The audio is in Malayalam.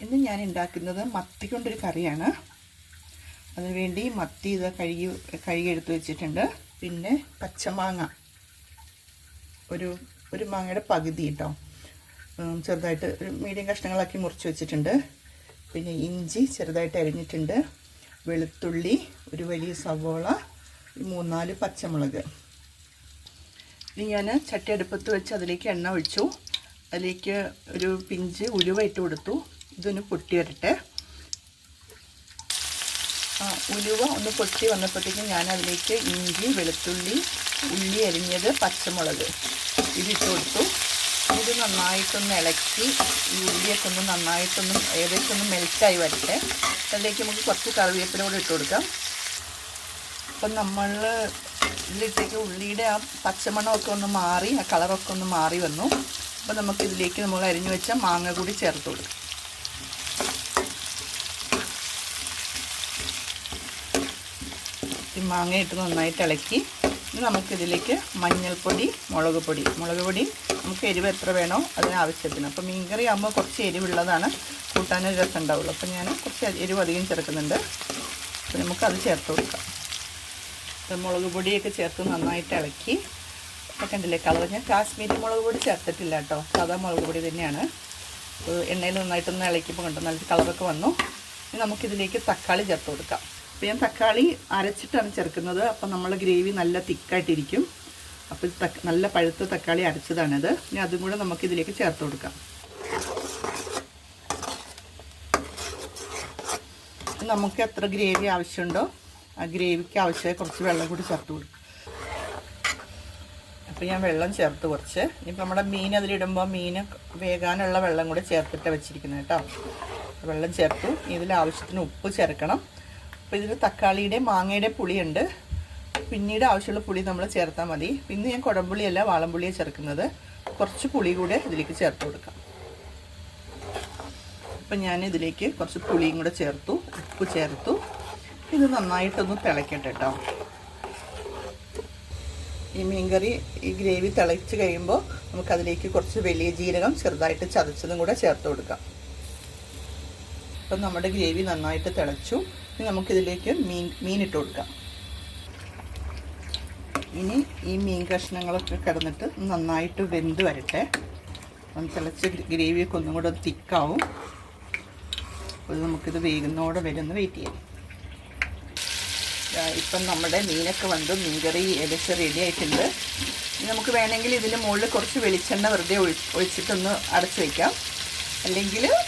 ഇന്ന് ഞാൻ ഉണ്ടാക്കുന്നത് മത്തി കൊണ്ടൊരു കറിയാണ്. അതിനുവേണ്ടി മത്തി ഇത് കഴുകി എടുത്ത് വെച്ചിട്ടുണ്ട്. പിന്നെ പച്ചമാങ്ങ ഒരു മാങ്ങയുടെ പകുതി കേട്ടോ, ചെറുതായിട്ട് ഒരു മീഡിയം കഷ്ണങ്ങളാക്കി മുറിച്ച് വെച്ചിട്ടുണ്ട്. പിന്നെ ഇഞ്ചി ചെറുതായിട്ട് അരിഞ്ഞിട്ടുണ്ട്. വെളുത്തുള്ളി, ഒരു വലിയ സവോള, 3-4 പച്ചമുളക്. ഇനി ഞാൻ ചട്ടി അടുപ്പത്ത് വെച്ച് അതിലേക്ക് എണ്ണ ഒഴിച്ചു. അതിലേക്ക് ഒരു പിഞ്ച് ഉലുവ ഇട്ട് കൊടുത്തു. ഇതൊന്ന് പൊട്ടി വരട്ടെ. ഉലുവ ഒന്ന് പൊട്ടി വന്നപ്പോഴത്തേക്കും ഞാൻ അതിലേക്ക് ഇഞ്ചി, വെളുത്തുള്ളി, ഉള്ളി അരിഞ്ഞത്, പച്ചമുളക് ഇതിട്ട് കൊടുത്തു. ഇത് നന്നായിട്ടൊന്ന് ഇളക്കി ഈ ഉള്ളിയൊക്കെ ഒന്ന് നന്നായിട്ടൊന്ന് ഏകദേശം ഒന്ന് മെൽറ്റായി വരട്ടെ. അതിലേക്ക് നമുക്ക് കുറച്ച് കറിവേപ്പില കൂടെ ഇട്ട് കൊടുക്കാം. അപ്പം നമ്മൾ ഇതിലേക്ക് ഉള്ളിയുടെ ആ പച്ചമണമൊക്കെ ഒന്ന് മാറി, ആ കളറൊക്കെ ഒന്ന് മാറി വന്നു. അപ്പോൾ നമുക്കിതിലേക്ക് നമ്മൾ അരിഞ്ഞു വെച്ച മാങ്ങ കൂടി ചേർത്ത് കൊടുക്കാം. ഈ മാങ്ങ ഇട്ട് നന്നായിട്ട് ഇളക്കി ഇനി നമുക്കിതിലേക്ക് മഞ്ഞൾപ്പൊടി, മുളക് പൊടി നമുക്ക് എരിവ് എത്ര വേണോ അതിനാവശ്യത്തിന്. അപ്പോൾ മീൻകറി ആകുമ്പോൾ കുറച്ച് എരിവുള്ളതാണ്, കൂട്ടാനൊരു രസം ഉണ്ടാവുള്ളൂ. അപ്പോൾ ഞാൻ കുറച്ച് എരിവ് അധികം ചേർക്കുന്നുണ്ട്. അപ്പോൾ നമുക്കത് ചേർത്ത് കൊടുക്കാം. മുളക് പൊടിയൊക്കെ ചേർത്ത് നന്നായിട്ട് ഇളക്കി. അപ്പോൾ കണ്ടില്ലേ കളർ, ഞാൻ കാശ്മീരി മുളക് പൊടി ചേർത്തിട്ടില്ല കേട്ടോ, സാധാ മുളക് പൊടി തന്നെയാണ്. എണ്ണയിൽ നന്നായിട്ടൊന്ന് ഇളക്കിയപ്പോൾ കണ്ടോ നല്ല കളറൊക്കെ വന്നു. ഇനി നമുക്കിതിലേക്ക് തക്കാളി ചേർത്ത് കൊടുക്കാം. അപ്പോൾ ഞാൻ തക്കാളി അരച്ചിട്ടാണ് ചേർക്കുന്നത്. അപ്പോൾ നമ്മൾ ഗ്രേവി നല്ല തിക്കായിട്ടിരിക്കും. അപ്പോൾ നല്ല പഴുത്ത തക്കാളി അരച്ചതാണിത്. ഇനി അതും കൂടെ നമുക്കിതിലേക്ക് ചേർത്ത് കൊടുക്കാം. നമുക്ക് എത്ര ഗ്രേവി ആവശ്യമുണ്ടോ ആ ഗ്രേവിക്ക് ആവശ്യമായ കുറച്ച് വെള്ളം കൂടി ചേർത്ത് കൊടുക്കും. അപ്പോൾ ഞാൻ വെള്ളം ചേർത്ത് കുറച്ച്. ഇനിയിപ്പോൾ നമ്മുടെ മീൻ അതിലിടുമ്പോൾ മീൻ വേകാനുള്ള വെള്ളം കൂടി ചേർത്തിട്ട് വെച്ചിരിക്കുന്നത് കേട്ടോ. വെള്ളം ചേർത്തു. ഇതിൽ ആവശ്യത്തിന് ഉപ്പ് ചേർക്കണം. അപ്പോൾ ഇതിൽ തക്കാളിയുടെ മാങ്ങയുടെ പുളിയുണ്ട്. പിന്നീട് ആവശ്യമുള്ള പുളി നമ്മൾ ചേർത്താൽ മതി. പിന്നെ ഞാൻ കുടംപുളിയല്ല വാളംപുളിയാണ് ചേർക്കുന്നത്. കുറച്ച് പുളി കൂടെ ഇതിലേക്ക് ചേർത്ത് കൊടുക്കാം. അപ്പം ഞാൻ ഇതിലേക്ക് കുറച്ച് പുളിയും കൂടെ ചേർത്തു, ഉപ്പ് ചേർത്തു. ഇത് നന്നായിട്ടൊന്ന് തിളയ്ക്കട്ടെ കേട്ടോ. ഈ മീൻകറി ഈ ഗ്രേവി തിളച്ച് കഴിയുമ്പോൾ നമുക്കതിലേക്ക് കുറച്ച് വലിയ ജീരകം ചെറുതായിട്ട് ചതച്ചതും കൂടെ ചേർത്ത് കൊടുക്കാം. അപ്പം നമ്മുടെ ഗ്രേവി നന്നായിട്ട് തിളച്ചു. ഇനി നമുക്കിതിലേക്ക് മീൻ ഇട്ട് കൊടുക്കാം. ഇനി ഈ മീൻ കഷ്ണങ്ങളൊക്കെ കിടന്നിട്ട് നന്നായിട്ട് വെന്ത് വരട്ടെ. തിളച്ച ഗ്രേവിയൊക്കെ ഒന്നും കൂടെ തിക്കാവും. അപ്പോൾ നമുക്കിത് വേകുന്നതോടെ വരുന്ന വെയിറ്റ് ചെയ്യാം. ഇപ്പം നമ്മുടെ മീനൊക്കെ വന്ന് മീൻകറി ഏകദേശം റെഡി ആയിട്ടുണ്ട്. നമുക്ക് വേണമെങ്കിൽ ഇതിന് മുകളിൽ കുറച്ച് വെളിച്ചെണ്ണ വെറുതെ ഒഴിച്ചിട്ടൊന്ന് അടച്ച് വയ്ക്കാം. അല്ലെങ്കിൽ